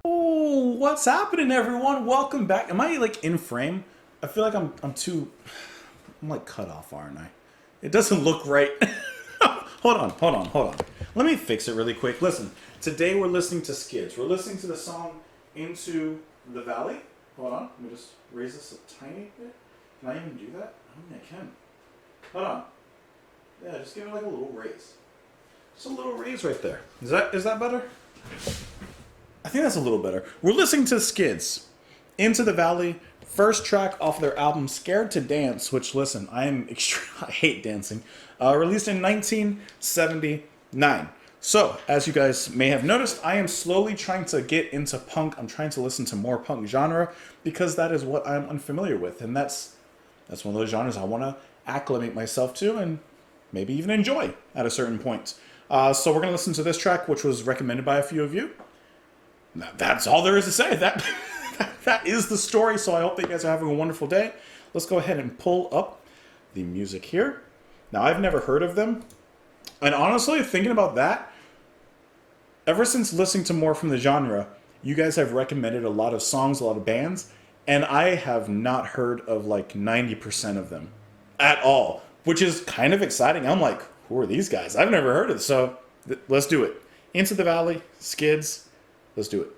Oh, what's happening, everyone? Welcome back. Am I like in frame? I feel like I'm like cut off, aren't I? It doesn't look right. Hold on. Let me fix it really quick. Listen, today we're listening to Skids. We're listening to the song Into the Valley. Hold on, let me just raise this a tiny bit. Can I even do that? I don't think I can. Hold on. Yeah, just give it like a little raise. Just a little raise right there. Is that better? I think that's a little better. We're listening to Skids, Into the Valley, first track off their album Scared to Dance, which, listen, I hate dancing, released in 1979. So, as you guys may have noticed, I am slowly trying to get into punk. I'm trying to listen to more punk genre because that is what I'm unfamiliar with, and that's one of those genres I want to acclimate myself to and maybe even enjoy at a certain point. So we're going to listen to this track, which was recommended by a few of you. That's all there is to say. That is the story, so I hope that you guys are having a wonderful day. Let's go ahead and pull up the music here. Now, I've never heard of them, and honestly, thinking about that, ever since listening to more from the genre, you guys have recommended a lot of songs, a lot of bands, and I have not heard of like 90% of them at all, which is kind of exciting. I'm like, who are these guys? I've never heard of it, so let's do it. Into the Valley, Skids. Let's do it.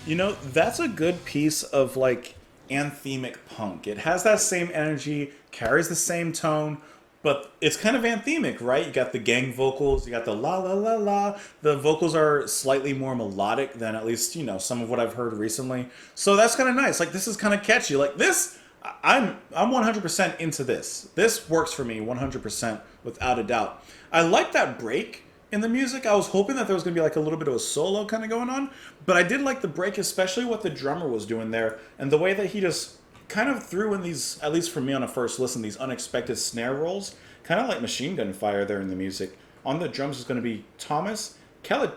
You know, that's a good piece of like anthemic punk. It has that same energy, carries the same tone, but it's kind of anthemic, right? You got the gang vocals, you got the la la la la. The vocals are slightly more melodic than at least, some of what I've heard recently. So that's kind of nice. Like this is kind of catchy. Like this I'm 100% into this. This works for me 100% without a doubt. I like that break in the music. I was hoping that there was going to be like a little bit of a solo kind of going on, but I did like the break, especially what the drummer was doing there and the way that he just kind of threw in these, at least for me on a first listen, these unexpected snare rolls, kind of like machine gun fire there in the music. On the drums is going to be Thomas Thomas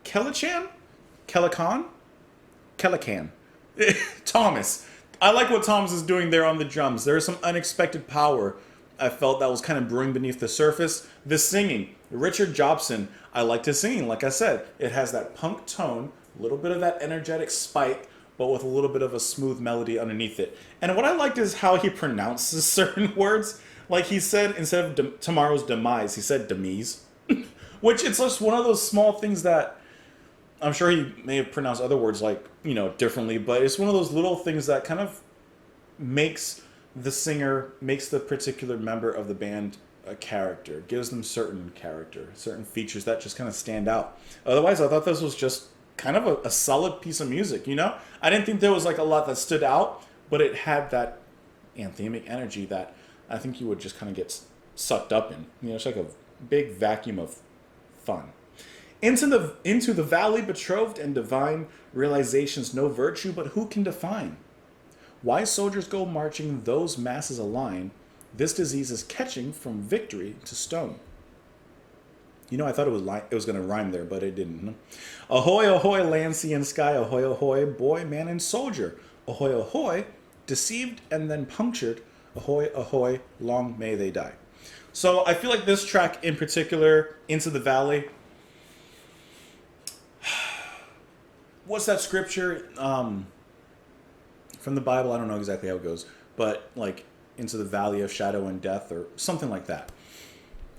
Kellichan? Kellican. Thomas. I like what Thomas is doing there on the drums. There is some unexpected power I felt that was kind of brewing beneath the surface. The singing. Richard Jobson, I liked his singing. Like I said, it has that punk tone, a little bit of that energetic spike, but with a little bit of a smooth melody underneath it. And what I liked is how he pronounces certain words. Like he said, instead of tomorrow's demise, he said demise. Which it's just one of those small things that I'm sure he may have pronounced other words like, differently, but it's one of those little things that kind of makes the particular member of the band a character, gives them certain character, certain features that just kind of stand out. Otherwise, I thought this was just kind of a solid piece of music, I didn't think there was like a lot that stood out, but it had that anthemic energy that I think you would just kind of get sucked up in. It's like a big vacuum of fun. Into the valley betrothed and divine, realizations no virtue, but who can define? Why soldiers go marching, those masses align, this disease is catching from victory to stone. I thought it was going to rhyme there, but it didn't. Ahoy, ahoy, land, sea, and sky, ahoy, ahoy, boy, man, and soldier. Ahoy, ahoy, deceived and then punctured, ahoy, ahoy, long may they die. So I feel like this track in particular, Into the Valley, what's that scripture from the Bible? I don't know exactly how it goes, but like into the valley of shadow and death or something like that.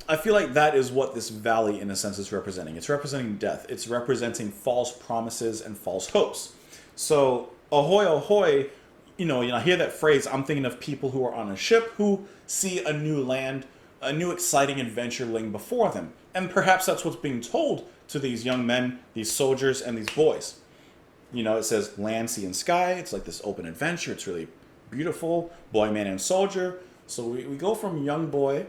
I feel like that is what this valley in a sense is representing. It's representing death. It's representing false promises and false hopes. So ahoy, ahoy, I hear that phrase, I'm thinking of people who are on a ship who see a new land, a new exciting adventure laying before them. And perhaps that's what's being told to these young men, these soldiers, and these boys. It says land, sea, and sky. It's like this open adventure. It's really beautiful. Boy, man, and soldier. So we go from young boy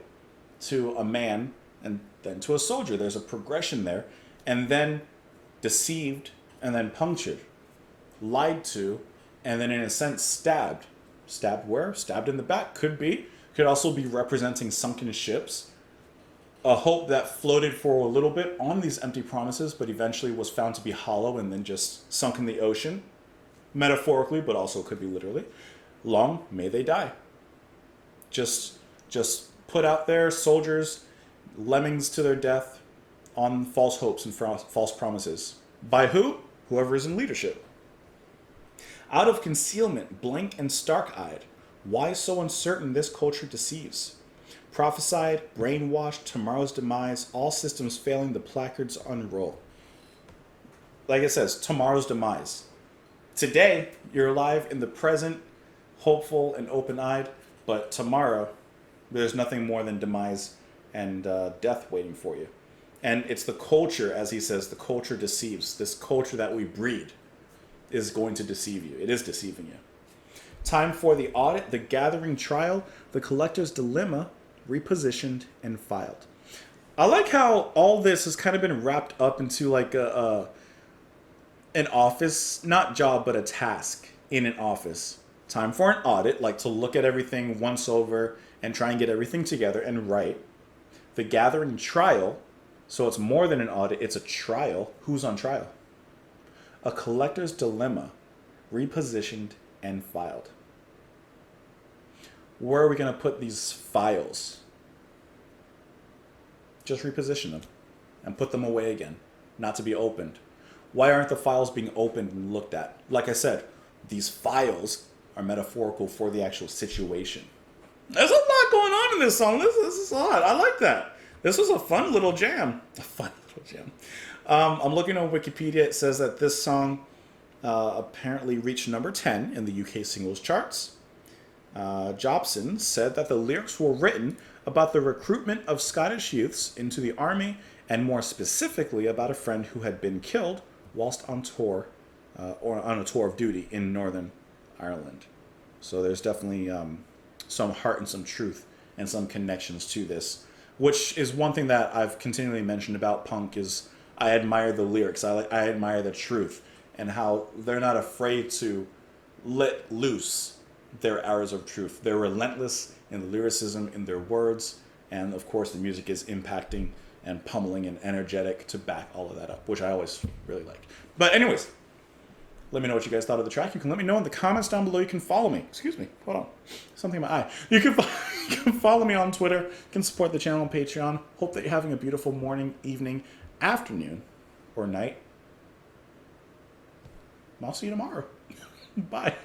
to a man and then to a soldier. There's a progression there. And then deceived and then punctured. Lied to and then in a sense stabbed. Stabbed where? Stabbed in the back. Could be. Could also be representing sunken ships. A hope that floated for a little bit on these empty promises, but eventually was found to be hollow and then just sunk in the ocean. Metaphorically, but also could be literally. Long may they die. Just put out there, soldiers, lemmings to their death on false hopes and false promises. By who? Whoever is in leadership. Out of concealment, blank and stark-eyed, why so uncertain this culture deceives? Prophesied, brainwashed, tomorrow's demise, all systems failing, the placards unroll. Like it says, tomorrow's demise. Today, you're alive in the present, hopeful and open-eyed, but tomorrow, there's nothing more than demise and death waiting for you. And it's the culture, as he says, the culture deceives. This culture that we breed is going to deceive you. It is deceiving you. Time for the audit, the gathering trial, the collector's dilemma, repositioned and filed. I like how all this has kind of been wrapped up into like an office, not job, but a task in an office. Time for an audit, like to look at everything once over and try and get everything together and right. The gathering trial, so it's more than an audit, it's a trial. Who's on trial? A collector's dilemma, repositioned and filed. Where are we going to put these files? Just reposition them and put them away again, not to be opened. Why aren't the files being opened and looked at? Like I said, these files are metaphorical for the actual situation. There's a lot going on in this song. This is odd. I like that. This was a fun little jam. I'm looking on Wikipedia. It says that this song apparently reached number 10 in the UK singles charts. Jobson said that the lyrics were written about the recruitment of Scottish youths into the army, and more specifically about a friend who had been killed whilst on tour, or on a tour of duty in Northern Ireland. So there's definitely some heart and some truth and some connections to this, which is one thing that I've continually mentioned about punk is I admire the lyrics. I admire the truth and how they're not afraid to let loose their hours of truth. They're relentless in the lyricism, in their words, and of course the music is impacting and pummeling and energetic to back all of that up, which I always really like. But anyways, let me know what you guys thought of the track. You can let me know in the comments down below. You can follow me. Excuse me. Hold on. Something in my eye. You can follow me on Twitter. You can support the channel on Patreon. Hope that you're having a beautiful morning, evening, afternoon, or night. I'll see you tomorrow. Bye.